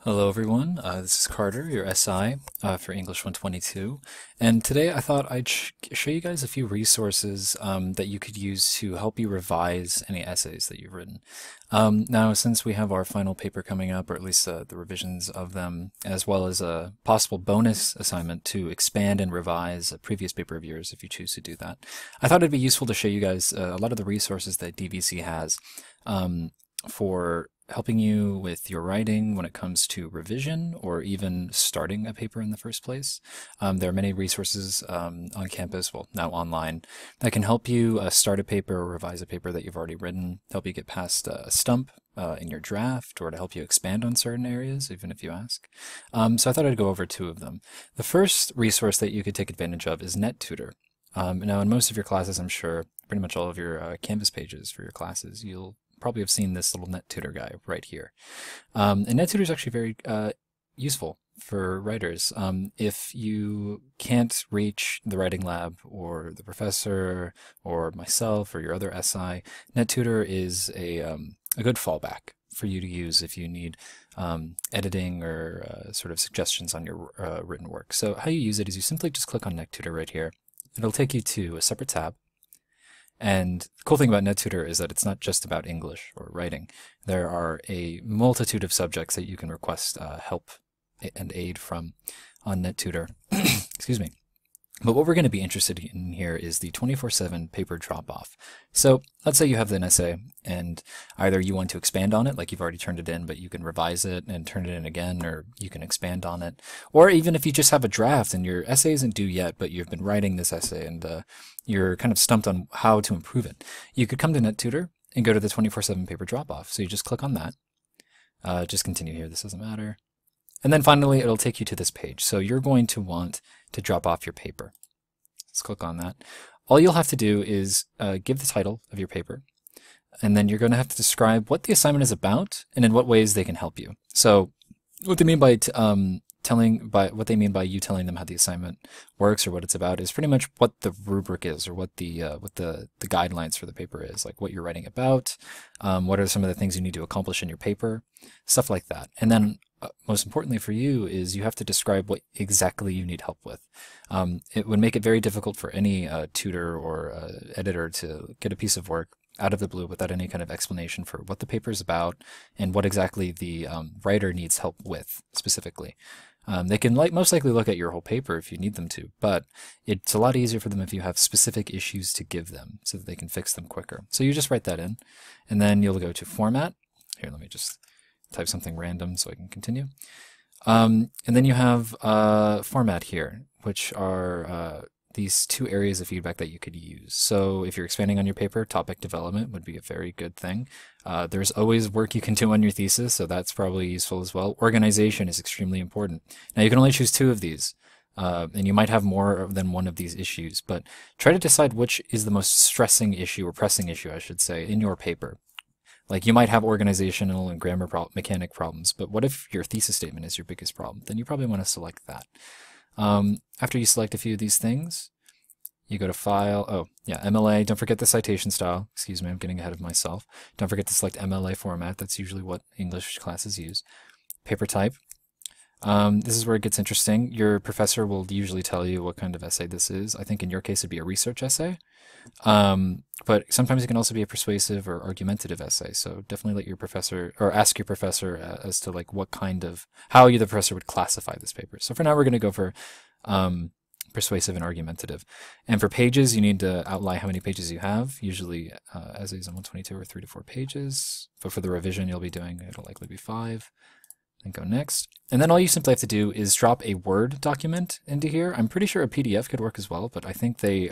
Hello everyone, this is Carter, your SI for English 122, and today I thought I'd show you guys a few resources that you could use to help you revise any essays that you've written. Now, since we have our final paper coming up, or at least the revisions of them, as well as a possible bonus assignment to expand and revise a previous paper of yours if you choose to do that, I thought it'd be useful to show you guys a lot of the resources that DVC has for helping you with your writing when it comes to revision or even starting a paper in the first place. There are many resources on campus, well, now online, that can help you start a paper or revise a paper that you've already written, help you get past a stump in your draft, or to help you expand on certain areas, even if you ask. So I thought I'd go over two of them. The first resource that you could take advantage of is Tutor. Now, in most of your classes, I'm sure, pretty much all of your Canvas pages for your classes, you'll probably have seen this little Tutor guy right here. And Tutor is actually very useful for writers. If you can't reach the writing lab or the professor or myself or your other SI, Tutor is a good fallback for you to use if you need editing or sort of suggestions on your written work. So how you use it is you simply just click on Tutor right here. It'll take you to a separate tab. And the cool thing about Tutor is that it's not just about English or writing. There are a multitude of subjects that you can request help and aid from on Tutor. Excuse me. But what we're going to be interested in here is the 24/7 paper drop-off. So let's say you have an essay and either you want to expand on it, like you've already turned it in, but you can revise it and turn it in again, or you can expand on it. Or even if you just have a draft and your essay isn't due yet, but you've been writing this essay and you're kind of stumped on how to improve it, you could come to Tutor and go to the 24/7 paper drop-off. So you just click on that. Just continue here. This doesn't matter. And then finally, it'll take you to this page. So you're going to want to drop off your paper. Let's click on that. All you'll have to do is give the title of your paper, and then you're going to have to describe what the assignment is about and in what ways they can help you. So what they mean by what they mean by you telling them how the assignment works or what it's about is pretty much what the rubric is, or what the guidelines for the paper is, like what you're writing about, what are some of the things you need to accomplish in your paper, stuff like that. And then most importantly for you is you have to describe what exactly you need help with. It would make it very difficult for any tutor or editor to get a piece of work out of the blue without any kind of explanation for what the paper is about and what exactly the writer needs help with specifically. They can most likely look at your whole paper if you need them to, but it's a lot easier for them if you have specific issues to give them so that they can fix them quicker. So you just write that in, and then you'll go to Format. Here, let me just type something random so I can continue. And then you have Format here, which are these two areas of feedback that you could use. So if you're expanding on your paper, topic development would be a very good thing. There's always work you can do on your thesis, so that's probably useful as well. Organization is extremely important. Now you can only choose two of these, and you might have more than one of these issues, but try to decide which is the most stressing issue, or pressing issue, I should say, in your paper. Like, you might have organizational and grammar mechanic problems, but what if your thesis statement is your biggest problem? Then you probably want to select that. After you select a few of these things, you go to File. Oh, yeah, MLA. Don't forget the citation style. Excuse me, I'm getting ahead of myself. Don't forget to select MLA format. That's usually what English classes use. Paper type. This is where it gets interesting. Your professor will usually tell you what kind of essay this is. I think in your case it'd be a research essay. But sometimes it can also be a persuasive or argumentative essay. So definitely let your professor, or ask your professor as to like what kind of, how you, the professor, would classify this paper. So for now we're going to go for persuasive and argumentative. And for pages, you need to outline how many pages you have. Usually essays on 122 are 3 to 4 pages. But for the revision you'll be doing, it'll likely be 5. Then go next. And then all you simply have to do is drop a Word document into here. I'm pretty sure a PDF could work as well, but I think they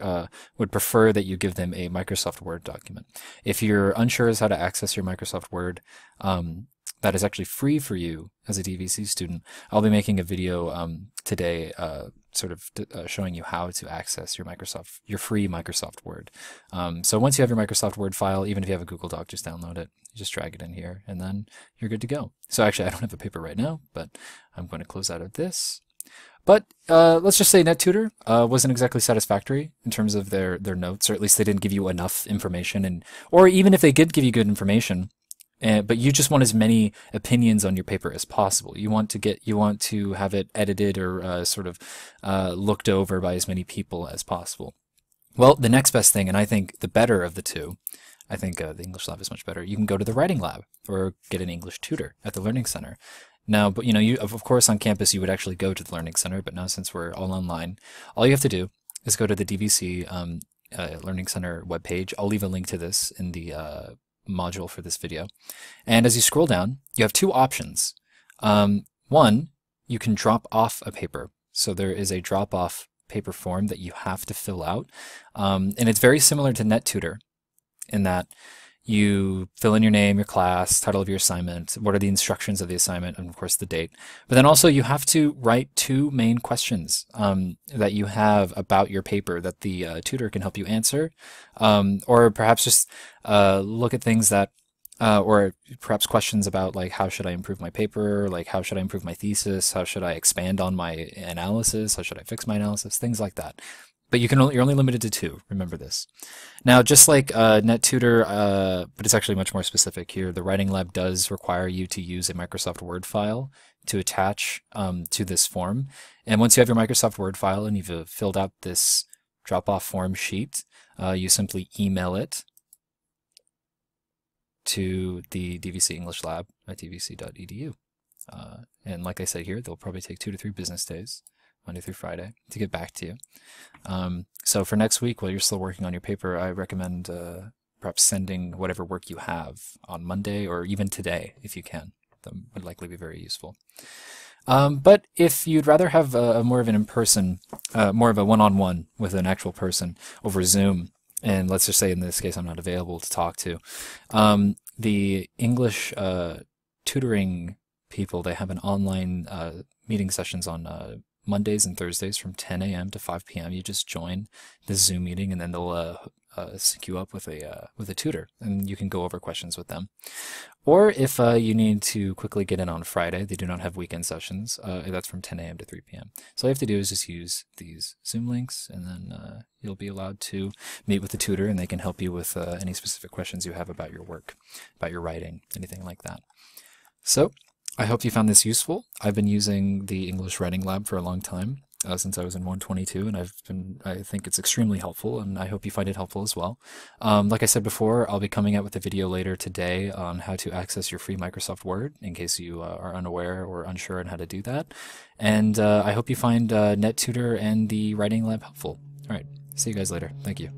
would prefer that you give them a Microsoft Word document. If you're unsure as how to access your Microsoft Word, that is actually free for you as a DVC student. I'll be making a video today showing you how to access your free Microsoft Word. So once you have your Microsoft Word file, even if you have a Google Doc, just download it. You just drag it in here, and then you're good to go. So actually, I don't have a paper right now, but I'm going to close out of this. But let's just say Tutor wasn't exactly satisfactory in terms of their notes, or at least they didn't give you enough information, or even if they did give you good information, But you just want as many opinions on your paper as possible. You want to have it edited or sort of looked over by as many people as possible. Well, the next best thing, and I think the better of the two, I think the English lab is much better. You can go to the writing lab or get an English tutor at the Learning Center. Now, but you of course on campus you would actually go to the Learning Center, but now since we're all online, all you have to do is go to the DVC Learning Center webpage. I'll leave a link to this in the module for this video. And as you scroll down, you have two options. One, you can drop off a paper. So there is a drop-off paper form that you have to fill out. And it's very similar to NetTutor in that you fill in your name, your class, title of your assignment, what are the instructions of the assignment, and of course the date. But then also you have to write two main questions that you have about your paper that the tutor can help you answer, or perhaps just look at things that, or perhaps questions about like how should I improve my paper, like how should I improve my thesis, how should I expand on my analysis, how should I fix my analysis, things like that. But you're only limited to two. Remember this. Now, just like NetTutor, but it's actually much more specific here. The Writing Lab does require you to use a Microsoft Word file to attach to this form. And once you have your Microsoft Word file and you've filled out this drop-off form sheet, you simply email it to the DVC English Lab at dvc.edu. And like I said here, they'll probably take 2 to 3 business days, Monday through Friday, to get back to you. So for next week, while you're still working on your paper, I recommend perhaps sending whatever work you have on Monday or even today, if you can. That would likely be very useful. But if you'd rather have more of an in-person, more of a one-on-one with an actual person over Zoom, and let's just say in this case I'm not available to talk to, the English tutoring people, they have an online meeting sessions on Mondays and Thursdays from 10 a.m. to 5 p.m. You just join the Zoom meeting, and then they'll sync you up with a tutor, and you can go over questions with them. Or if you need to quickly get in on Friday, they do not have weekend sessions. That's from 10 a.m. to 3 p.m. So all you have to do is just use these Zoom links, and then you'll be allowed to meet with the tutor, and they can help you with any specific questions you have about your work, about your writing, anything like that. So I hope you found this useful. I've been using the English Writing Lab for a long time, since I was in 122, and I think it's extremely helpful, and I hope you find it helpful as well. Like I said before, I'll be coming out with a video later today on how to access your free Microsoft Word, in case you are unaware or unsure on how to do that. And I hope you find NetTutor and the Writing Lab helpful. All right, see you guys later. Thank you.